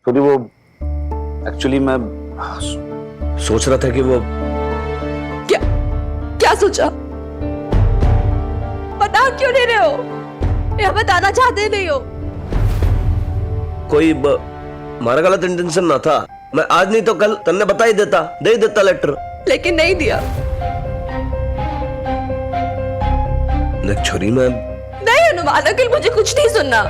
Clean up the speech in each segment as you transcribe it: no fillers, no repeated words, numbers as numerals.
थोड़ी वो एक्चुअली मैं सोच रहा था कि वो क्या क्या सोचा? बता क्यों नहीं रहे हो या बताना चाहते नहीं हो? कोई हमारा गलत इंटेंशन ना था। मैं आज नहीं तो कल तन्ने बता ही देता, दे ही देता लेटर। लेकिन नहीं दिया। देख छोरी, मैं नहीं अनुमान अंकल, मुझे कुछ नहीं सुनना।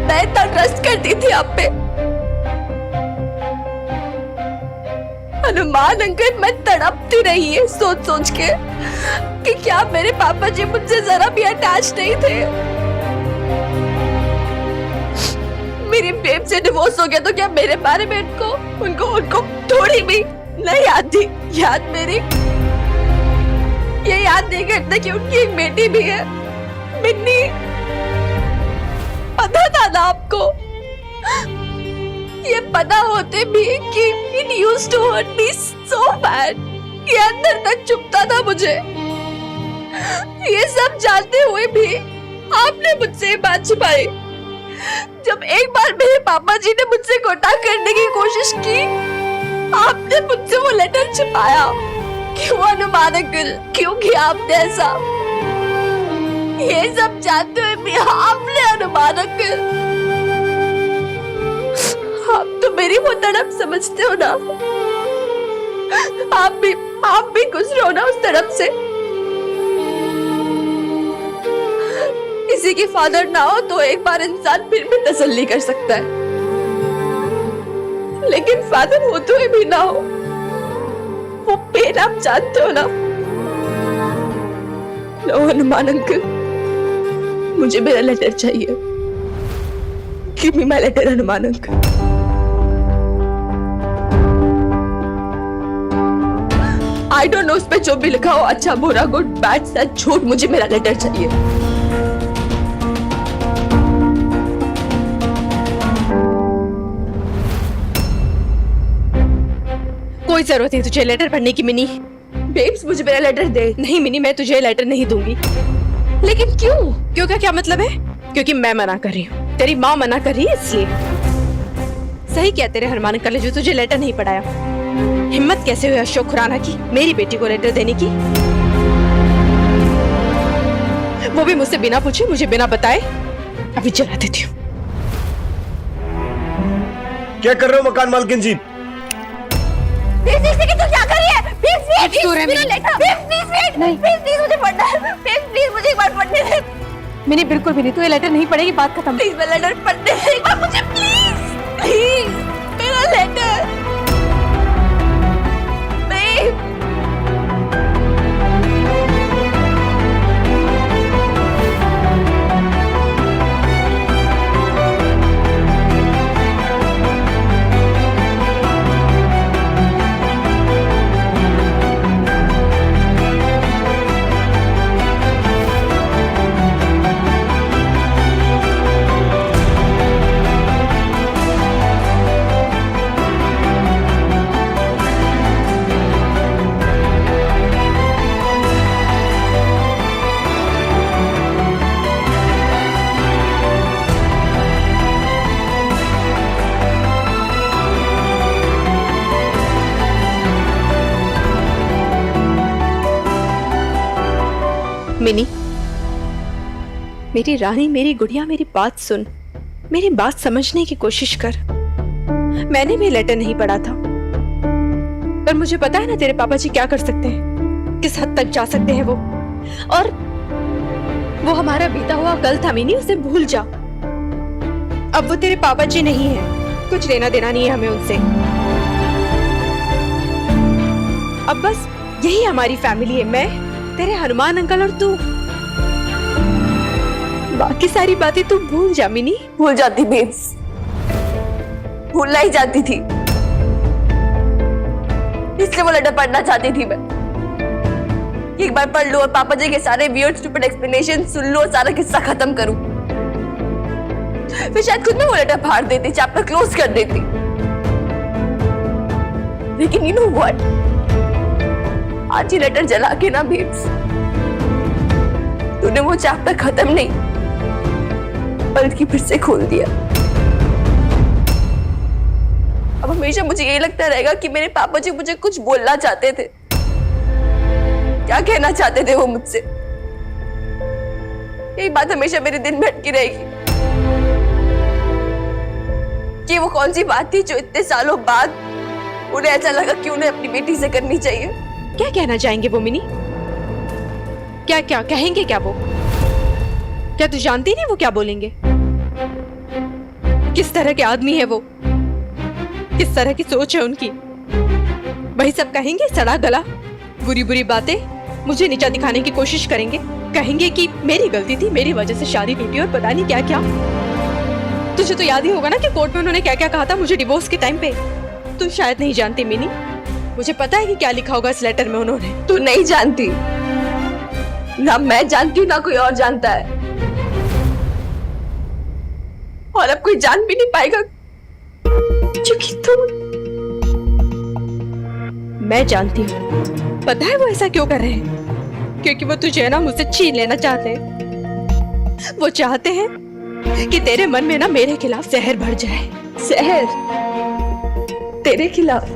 मैं इतना ट्रस्ट करती थी आप पे। हनुमान अंकल, मैं तड़पती रही है सोच सोच के कि क्या मेरे पापा जी मुझसे जरा भी अटैच नहीं थे। मेरी बेब से डिवोर्स हो गया तो क्या मेरे बारे में उनको थोड़ी भी नहीं आती याद मेरी? ये याद नहीं करते कि उनकी एक बेटी भी है, मिन्नी। पता था ना आपको? ये पता होते भी कि it used to hurt me so bad, ये अंदर तक चुभता था मुझे। ये सब जानते हुए भी आपने मुझसे ये बात छिपाई। जब एक बार मेरे पापा जी ने मुझसे कांटेक्ट करने की कोशिश की, आपने मुझसे वो लेटर छिपाया। क्यों अनुमान अंकल, क्यों किया आपने ऐसा? ये सब जानते हुए भी आपने अनुमान अंकल, आप तो मेरी वो तड़प समझते हो ना? आप भी गुजरे हो ना उस तड़प से। किसी की फादर ना हो तो एक बार इंसान फिर भी तसल्ली कर सकता है, लेकिन फादर होते हुए भी ना हो, वो पेन आप जानते हो ना? लो हनुमान अंकल, मुझे मेरा लेटर चाहिए। Give me my letter Hanuman uncle. I don't know उस पे जो भी लिखा हो, अच्छा बुरा गुड बैड सच झूठ, मुझे मेरा लेटर चाहिए। कोई जरूरत नहीं तुझे लेटर पढ़ने की मिनी। बेब्स, मुझे मेरा लेटर दे। नहीं मिनी, मैं तुझे लेटर नहीं दूंगी। लेकिन क्यों? क्यों का क्या मतलब है? क्योंकि मैं मना कर रही हूँ, तेरी माँ मना कर रही है इसलिए। सही क्या तेरे हनुमान अंकल ने जो तुझे लेटर नहीं पढ़ाया? हिम्मत कैसे हुई अशोक खुराना की मेरी बेटी को लेटर देने की? वो भी मुझसे बिना पूछे, मुझे बिना बताए। अभी जला देती हूँ। क्या कर रहे हो मकान मालकिन जी? तो क्या कर रही है? प्लीज मुझे पढ़ना है। प्लीज मुझे एक बार पढ़ने दे। मैंने बिल्कुल भी नहीं, तू ये लेटर नहीं पढ़ेगी, बात खत्म। प्लीज मैं लेटर पढ़ने दे एक बार मुझे, प्लीज मेरा लेटर। बेब, मिनी, मेरी रानी, मेरी गुड़िया, मेरी बात सुन, मेरी बात समझने की कोशिश कर। मैंने भी लेटर नहीं पढ़ा था, पर मुझे पता है ना तेरे पापा जी क्या कर सकते हैं, किस हद तक जा सकते हैं वो। और वो हमारा बीता हुआ कल था मिनी, उसे भूल जा। अब वो तेरे पापा जी नहीं है, कुछ लेना देना नहीं है हमें उनसे। अब बस यही हमारी फैमिली है, मैं, तेरे हनुमान अंकल और तू। बाकी सारी बातें तू भूल जा मिनी। भूल जाती बेब्स, भूलना ही जाती थी, इसलिए वो लेटर पढ़ना चाहती थी मैं। एक बार पढ़ लूं और पापा जी के सारे वियर्ड स्टूपिड एक्सप्लेनेशन सुन लूं और सारा किस्सा खत्म करूं, फिर शायद खुद में वो लेटर फाड़ देती, चैप्टर क्लोज कर देती। लेकिन यू नो व्हाट, आज ये लेटर जला के ना बेब्स, तूने वो चैप्टर खत्म नहीं बल्कि फिर से खोल दिया। अब हमेशा मुझे यही लगता रहेगा कि मेरे पापा जी मुझे कुछ बोलना चाहते थे, क्या कहना चाहते थे वो मुझसे। यही बात हमेशा मेरे दिन में अटकी रहेगी कि वो कौन सी बात थी जो इतने सालों बाद उन्हें ऐसा लगा कि उन्हें अपनी बेटी से करनी चाहिए। क्या कहना चाहेंगे वो मिनी? क्या क्या कहेंगे? क्या वो, क्या तू जानती नहीं वो क्या बोलेंगे? किस तरह के आदमी है वो, किस तरह की सोच है उनकी? वही सब कहेंगे, सड़ा गला, बुरी बुरी बातें, मुझे नीचा दिखाने की कोशिश करेंगे। कहेंगे कि मेरी गलती थी, मेरी वजह से शादी टूटी और पता नहीं क्या क्या। तुझे तो याद ही होगा ना कि कोर्ट में उन्होंने क्या क्या कहा था मुझे डिवोर्स के टाइम पे। तू शायद नहीं जानती मिनी, मुझे पता है कि क्या लिखा होगा इस लेटर में उन्होंने। तू नहीं जानती, ना मैं जानती हूँ ना कोई और जानता है, और अब कोई जान भी नहीं पाएगा क्योंकि तुम। मैं जानती हूँ। पता है वो ऐसा क्यों कर रहे हैं? क्योंकि वो तुझे ना मुझसे छीन लेना चाहते हैं। वो चाहते हैं कि तेरे मन में ना मेरे खिलाफ जहर भर जाए। जहर तेरे खिलाफ?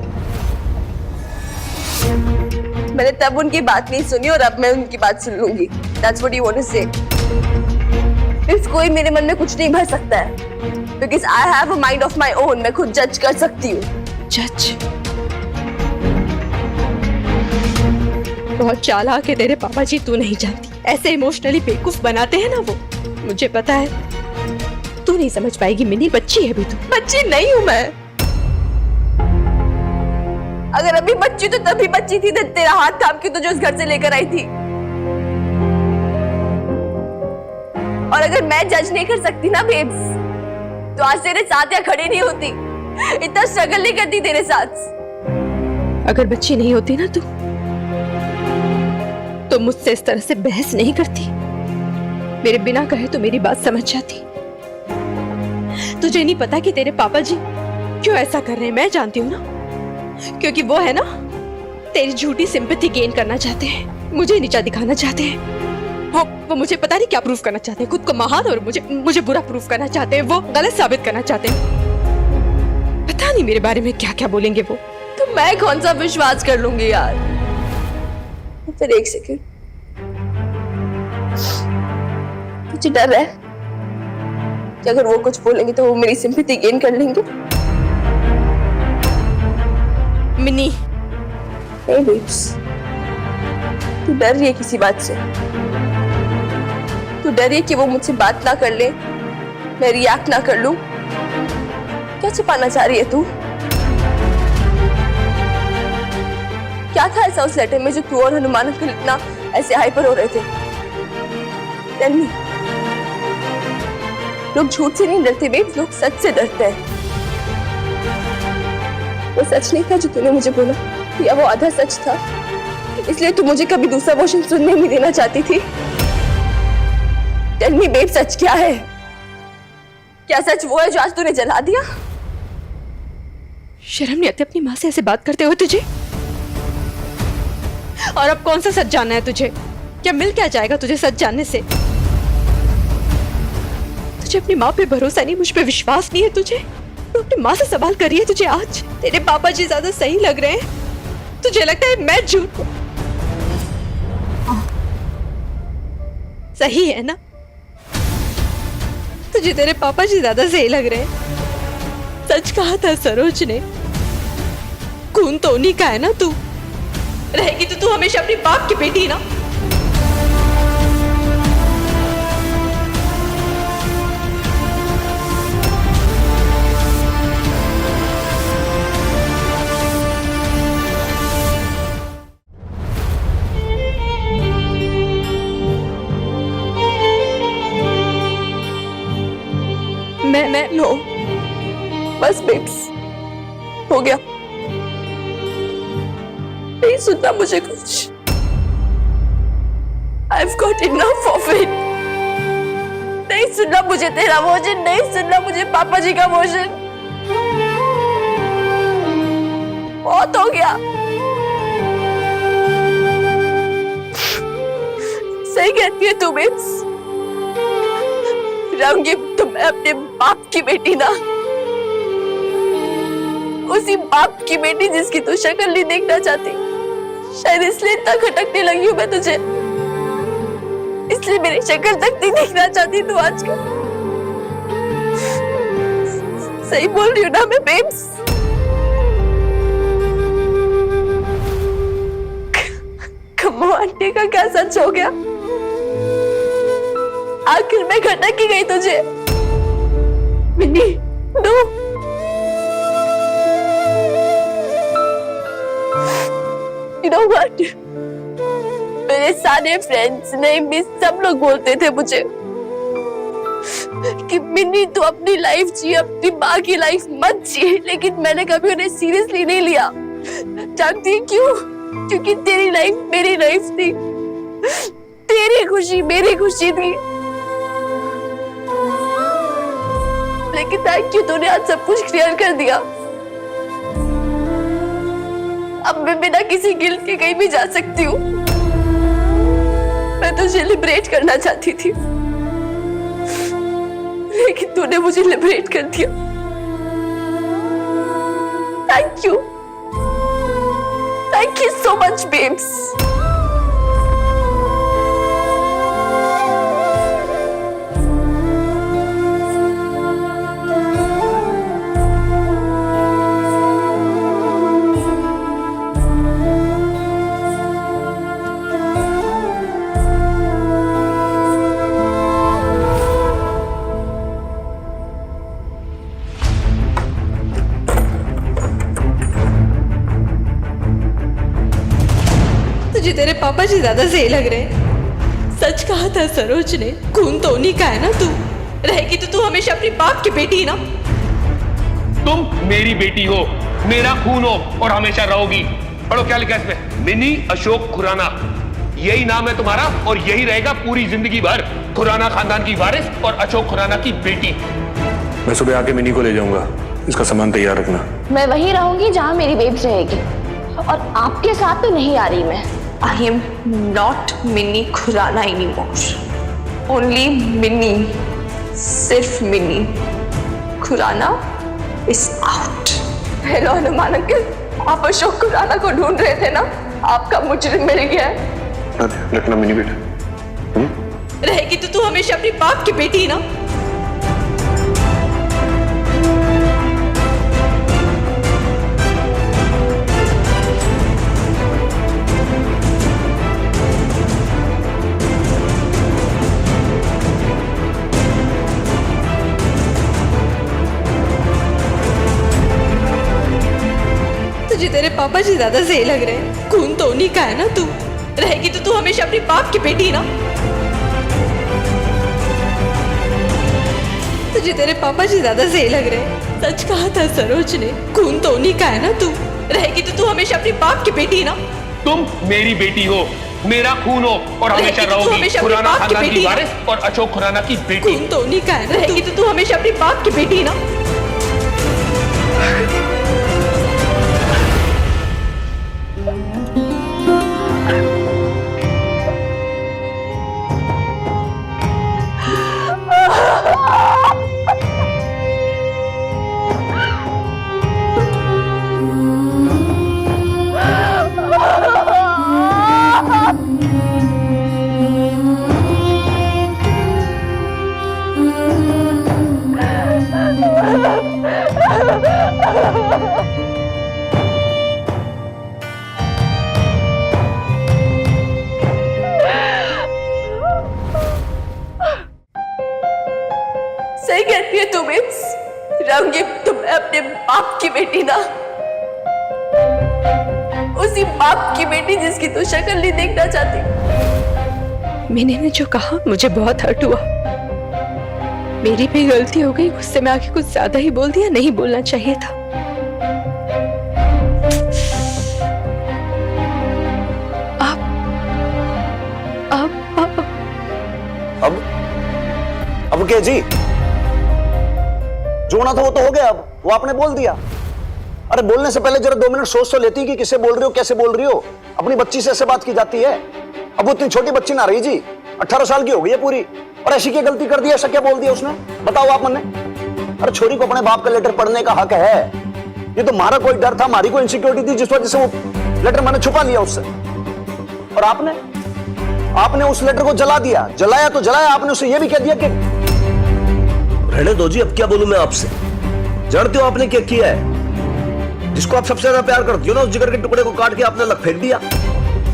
मैंने तब उनकी बात नहीं सुनी और अब मैं उनकी बात सुन लूंगी। That's what you want to say? इस कोई मेरे मन में कुछ नहीं भर सकता है because I have a mind of my own। मैं खुद जज कर सकती हूँ। जज? बहुत चालाक है तेरे पापा जी, तू नहीं जानती। ऐसे इमोशनली बेवकूफ बनाते हैं ना वो, मुझे पता है। तू नहीं समझ पाएगी मिनी, बच्ची है अभी तू। बच्ची नहीं हूँ मैं। अगर अभी बच्ची तो तभी बच्ची थी जब तेरा हाथ थाम के तुझे उस घर से लेकर आई थी। और अगर मैं जज नहीं कर सकती ना बेब्स, तो आज तेरे साथ या खड़ी नहीं होती, इतना स्ट्रगल नहीं करती तेरे साथ। अगर बच्ची नहीं होती ना तू, तो मुझसे इस तरह से बहस नहीं करती। मेरे बिना कहे तो मेरी बात समझ जाती। तुझे नहीं पता कि तेरे पापा जी क्यों ऐसा कर रहे हैं? मैं जानती हूँ ना, क्योंकि वो है ना तेरी झूठी सिंपैथी गेन करना चाहते हैं, मुझे नीचा दिखाना चाहते हैं। वो मुझे पता नहीं क्या प्रूफ करना चाहते हैं, खुद को महान और मुझे बुरा प्रूफ करना चाहते हैं। वो गलत साबित करना चाहते हैं। पता नहीं मेरे बारे में क्या क्या बोलेंगे वो। तो मैं कौन सा विश्वास कर लूंगी यार? फिर एक सेकंड, मुझे डर है कि अगर वो कुछ बोलेंगे तो वो मेरी सिंपैथी गेन कर लेंगे। मिनी, hey babes, तू डर रही है किसी बात से? तू डर रही है कि वो मुझसे बात ना कर ले, मैं रिएक्ट ना कर लूं? क्या छुपाना चाह रही है तू? क्या था ऐसा उस लेटर में जो तू और हनुमान अंकल इतना ऐसे हाइपर हो रहे थे? Tell me। लोग झूठ से नहीं डरते बेब्स, लोग सच से डरते हैं। वो सच नहीं था जो तूने मुझे बोला, या वो आधा सच था इसलिए तू मुझे कभी दूसरा वर्जन सुनने नहीं देना चाहती थी? टेल मी बेब, सच क्या है? क्या सच वो है जो आज तूने जला दिया? शर्म नहीं आती अपनी माँ से ऐसे बात करते हुए तुझे? और अब कौन सा सच जानना है तुझे? क्या मिल क्या जाएगा तुझे सच जानने से? तुझे अपनी माँ पे भरोसा नहीं, मुझ पे विश्वास नहीं है तुझे? तू अपनी माँ से सवाल कर रही है तुझे आज? तेरे पापा जी ज्यादा सही लग रहे हैं, तुझे लगता है मैं झूठ? सही है ना? तुझे तेरे पापा जी ज्यादा सही लग रहे हैं। सच कहा था सरोज ने, खून तो उन्हीं का है ना। तू रहेगी तो तू हमेशा अपनी बाप की बेटी ना। मैं नो, बस बेब्स, हो गया। नहीं सुनना मुझे कुछ। I've got enough of it। नहीं सुनना मुझे तेरा वर्जन, नहीं सुनना मुझे पापा जी का वर्जन। बहुत हो गया। सही कहती है तू बेब्स, रहूंगी तो मैं अपने बाप की बेटी ना, उसी बाप की बेटी जिसकी तू शक्ल नहीं देखना चाहती। शायद इसलिए इतना खटकने लगी हूँ मैं तुझे, इसलिए मेरी शक्ल तक नहीं देखना चाहती तू आजकल। सही बोल रही हूँ ना मैं बेब्स? कम्मो आंटी का क्या सच हो गया? आखिर मैं खटक ही गई तुझे। Mini, no. You know what? मेरे सारे फ्रेंड्स ने भी सब लोग बोलते थे मुझे कि मिन्नी तू अपनी लाइफ जी, अपनी माँ की लाइफ मत जी, लेकिन मैंने कभी उन्हें सीरियसली नहीं लिया। जानती है क्यों? क्योंकि तेरी लाइफ मेरी लाइफ थी, तेरी खुशी मेरी खुशी थी। लेकिन थैंक यू, तूने आज सब कुछ क्लियर कर दिया। अब मैं बिना किसी गिल्ट के कहीं भी जा सकती हूँ। मैं तुझे लिबरेट करना चाहती थी, लेकिन तूने मुझे लिबरेट कर दिया। Thank you so much babes. तुझे तेरे पापा जी ज्यादा सही लग रहे हैं। सच कहा था सरोज ने, खून तो उन्हीं का है ना। तू रहेगी तो तू हमेशा अपनी बाप की बेटी ना। तुम मेरी बेटी हो, मेरा खून हो और हमेशा रहोगी। पढ़ो क्या लिखा है इसमें, मिनी अशोक खुराना, यही नाम है तुम्हारा और यही रहेगा पूरी जिंदगी भर। खुराना खानदान की वारिस और अशोक खुराना की बेटी। मैं सुबह आके मिनी को ले जाऊंगा, इसका सामान तैयार रखना। मैं वहीं रहूंगी जहां मेरी बेब्स रहेगी, और आपके साथ तो नहीं आ रही मैं। I am not Mini Khurana anymore. Only Mini, सिर्फ Mini. Khurana is out. Hello Hanuman uncle, आप अशोक खुराना को ढूंढ रहे थे ना? आपका मुजरिम मिल गया है। रखना मिनी बेटा। रहेगी तो तू हमेशा अपनी बाप की बेटी ना। तुझे तेरे पापा जी ज्यादा सही लग रहे हैं। खून तो उन्हीं का है ना। तू रहेगी तो तू हमेशा अपनी बाप की बेटी ना। तुझे तेरे पापा जी ज्यादा सही लग रहे हैं। सच कहा था सरोज ने, खून तो उन्हीं का है ना। तू रहेगी तो तू हमेशा अपनी बाप की बेटी ना। तुम मेरी बेटी हो, मेरा खून हो और हमेशा रहोगी। खुराना खानदान की वारिस और अशोक खुराना की बेटी। खून तो उन्हीं का है ना। रहेगी तो तू हमेशा अपनी बाप की बेटी ना। सही कहती है तू बेब्स, रहूंगी तो मैं अपने बाप की बेटी ना, उसी बाप की बेटी जिसकी तू शक्ल नहीं देखना चाहती। मैंने जो कहा मुझे बहुत हर्ट हुआ। मेरी भी गलती हो गई, गुस्से में आके कुछ ज्यादा ही बोल दिया, नहीं बोलना चाहिए था। अब क्या जी, जो होना था वो तो हो गया। अब वो आपने बोल दिया। अरे बोलने से पहले जरा 2 मिनट सोच तो लेती कि किसे बोल रही हो, कैसे बोल रही हो। अपनी बच्ची से ऐसे बात की जाती है? अब वो इतनी छोटी बच्ची ना रही जी, 18 साल की हो गई है पूरी, और ऐसी क्या गलती कर दी, ऐसा क्या बोल दिया उसने? बताओ आप। मैंने, अरे छोरी को अपने बाप का लेटर पढ़ने का हक है, ये तो हमारा कोई डर था, हमारी कोई इनसिक्योरिटी थी, जिस वजह से वो लेटर मैंने छुपा लिया उससे। और आपने उस लेटर को जला दिया। जलाया तो जलाया, आपने उसे ये भी कह दिया कि रहने दो जी, अब क्या बोलूं मैं आपसे। जानते हो आपने क्या किया है? जिसको आप सबसे ज्यादा प्यार करती हो ना, उस जिगर के टुकड़े को काट के आपने अलग फेंक दिया।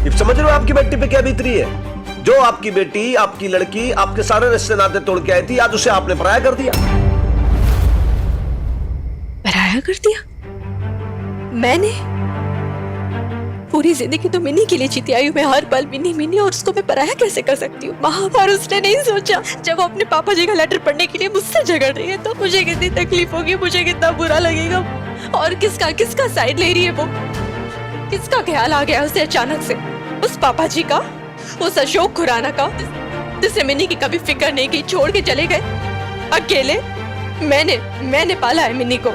ये समझ रहे हो आपकी बेटी पे क्या बीत रही है? जो आपकी बेटी, आपकी लड़की, आपके सारे रिश्ते नाते तोड़ के आई थी, आज उसे आपने पराया कर दिया। पराया कर दिया? मैंने पूरी जिंदगी तो मिनी के लिए जीती आई हूँ मैं, हर पल मिनी मिनी, और उसको मैं पराया कैसे कर सकती हूँ? और उसने नहीं सोचा जब वो अपने पापा जी का लेटर पढ़ने के लिए मुझसे झगड़ रही है तो मुझे कितनी तकलीफ होगी, मुझे कितना बुरा लगेगा। और किसका साइड ले रही है वो? किसका ख्याल आ गया उसे अचानक से? उस पापा जी का, उस अशोक खुराना का, जिसने मिनी की कभी फिक्र नहीं की, छोड़ के चले गए अकेले। मैंने पाला है मिनी को।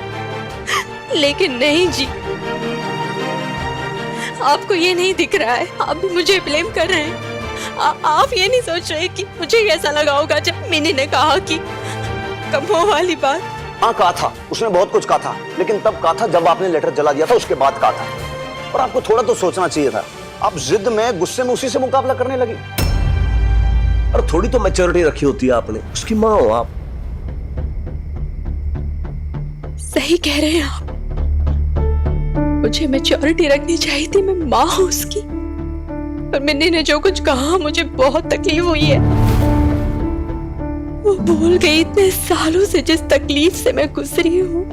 लेकिन नहीं जी, आपको ये नहीं दिख रहा है, आप भी मुझे ब्लेम कर रहे हैं। आप ये नहीं सोच रहे कि मुझे कैसा लगा होगा जब मिनी ने कहा कि कमो वाली बात। हाँ कहा था, उसने बहुत कुछ कहा था, लेकिन तब कहा था जब आपने लेटर जला दिया था, उसके बाद कहा था। और आपको थोड़ा तो सोचना चाहिए था। आप जिद में, गुस्से में उसी से मुकाबला करने लगी। और थोड़ी तो मैच्योरिटी रखी होती है आपने। उसकी माँ हो आप। सही कह रहे हैं आप, मुझे मैच्योरिटी रखनी चाहिए थी, मैं माँ हूं उसकी। पर मिन्नी ने जो कुछ कहा मुझे बहुत तकलीफ हुई है। वो भूल गई इतने सालों से जिस तकलीफ से मैं गुजरी हूँ,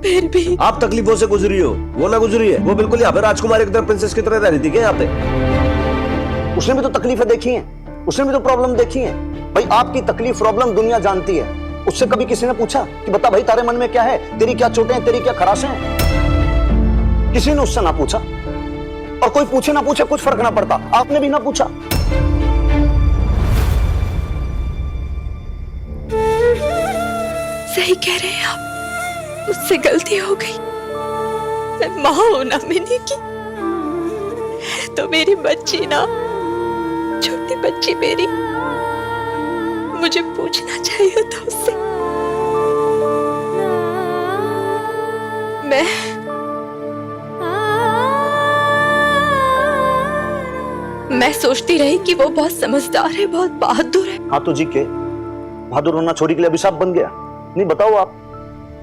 फिर भी। आप तकलीफों से गुजरी हो, वो ना गुजरी है। वो बिल्कुल यहाँ पे राजकुमारी की तरह, प्रिंसेस की तरह रह रही थी क्या यहाँ पे? उसने भी तो तकलीफें देखी हैं, उसने भी तो प्रॉब्लम देखी है। भाई आपकी तकलीफ प्रॉब्लम दुनिया जानती है। उससे कभी किसी ने पूछा कि बता भाई तारे मन में क्या है, तेरी क्या चोटें हैं, तेरी क्या खराशें हैं? किसी ने उससे ना पूछा। और कोई पूछे ना पूछे कुछ फर्क ना पड़ता, आपने भी ना पूछा। सही कह रहे हैं आप, मुझसे गलती हो गई। मैं माँ हूं ना मिनी की, तो मेरी बच्ची ना, छोटी बच्ची मेरी, मुझे पूछना चाहिए था उससे। मैं सोचती रही कि वो बहुत समझदार है, बहुत बहादुर है। हाँ तो जी के बहादुर होना छोरी के लिए अभिशाप बन गया? नहीं बताओ आप।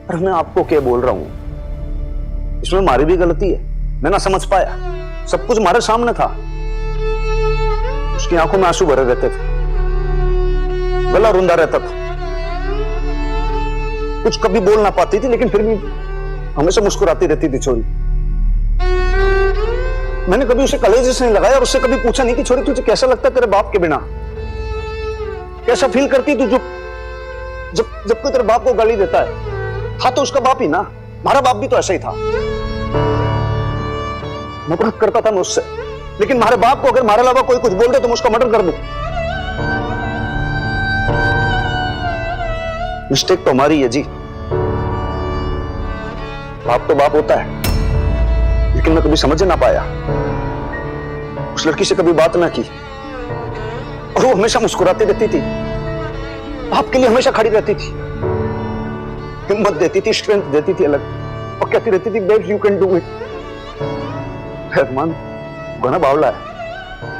पर मैं आपको क्या बोल रहा हूं, इसमें हमारी भी गलती है। मैं ना समझ पाया, सब कुछ हमारे सामने था। उसकी आंखों में आंसू भरे रहते थे, गला रुंधा रहता था, कुछ कभी बोल ना पाती थी, लेकिन फिर भी हमेशा मुस्कुराती रहती थी छोरी। मैंने कभी उसे कलेजे से नहीं लगाया और उससे कभी पूछा नहीं कि छोरी तुझे कैसा लगता है तेरे बाप के बिना, कैसा फील करती तू जब कोई तेरे बाप को गाली देता है। था तो उसका बाप ही ना, हमारा बाप भी तो ऐसा ही था। नफरत करता था मैं उससे, लेकिन हमारे बाप को अगर हमारे अलावा कोई कुछ बोल दे तो मैं उसका मर्डर कर दूं। मिस्टेक तो हमारी है जी। बाप तो बाप होता है, लेकिन मैं कभी समझ ना पाया। उस लड़की से कभी बात ना की, और वो हमेशा मुस्कुराती रहती थी, आपके लिए हमेशा खड़ी रहती थी, हिम्मत देती थी, स्ट्रेंथ देती थी अलग, और कहती रहती थी babe you can do it. Rahman बना बावला है,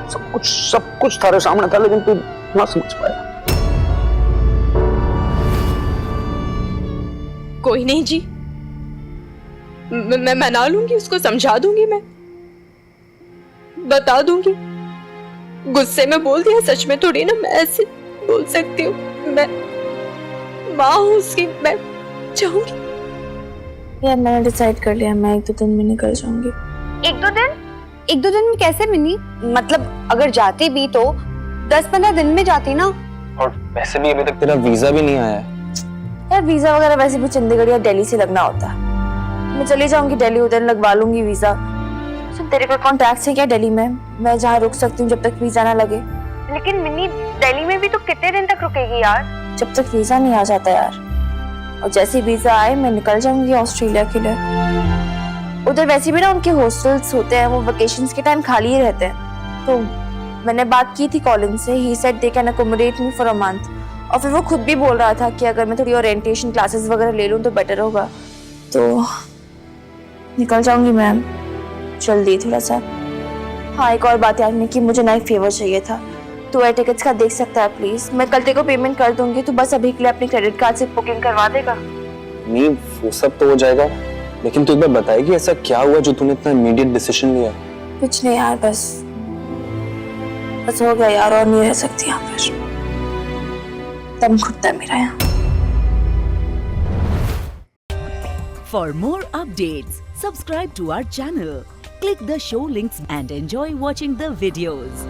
सब कुछ थारे सामने था, लेकिन तू ना समझ पाया। कोई नहीं जी, मैं मना लूंगी, उसको समझा दूंगी, मैं बता दूंगी। गुस्से में बोल दिया, सच में थोड़ी ना मैं ऐसे बोल सकती हूँ। मैं माँ हूँ उसकी, मैं चाहूंगी। यार मैंने डिसाइड कर लिया, मैं 1-2 दिन में निकल जाऊंगी। 1-2 दिन में कैसे मिनी? मतलब अगर जाती भी तो 10-15 दिन में जाती ना। और वैसे भी अभी तक तेरा वीजा भी नहीं आया है। यार वीजा वगैरह वैसे भी चंडीगढ़ या दिल्ली से लगना होता है। मैं चली जाऊंगी दिल्ली, उधर लगवा लूंगी वीजा। सुन, तेरे कोई कॉन्टैक्ट है क्या दिल्ली में? मैं जहाँ रुक सकती हूँ जब तक वीजा ना लगे। लेकिन मिनी दिल्ली में भी तो कितने दिन तक रुकेगी यार? जब तक वीजा नहीं आ जाता यार। और जैसे वीजा आए मैं निकल जाऊंगी ऑस्ट्रेलिया के लिए। उधर वैसे भी ना उनके हॉस्टल्स होते हैं, वो वेकेशंस के टाइम खाली ही रहते हैं। तो मैंने बात की थी कॉलिन से, he said they can accommodate me for a month. और फिर वो खुद भी बोल रहा था कि अगर मैं थोड़ी ओरिएंटेशन क्लासेस वगैरह ले लूँ तो बेटर होगा। तो निकल जाऊंगी मैम, जल्दी थोड़ा सा। हाँ, एक और बात याद नहीं कि मुझे ना एक फेवर चाहिए था। तू एयर टिकट्स का देख सकता है प्लीज? मैं कल तेरे को पेमेंट कर दूंगी, तू बस अभी के लिए अपने क्रेडिट कार्ड से बुकिंग करवा देगा। नहीं, वो सब तो हो जाएगा, लेकिन तू एक बार बताएगी ऐसा क्या हुआ जो तूने इतना इमीडिएट डिसीजन लिया? कुछ नहीं यार, बस हो गया यार, और नहीं रह सकती यहाँ पर। दम घुटता है मेरा यहाँ। For more updates, subscribe to our channel, click the show links and enjoy watching the videos.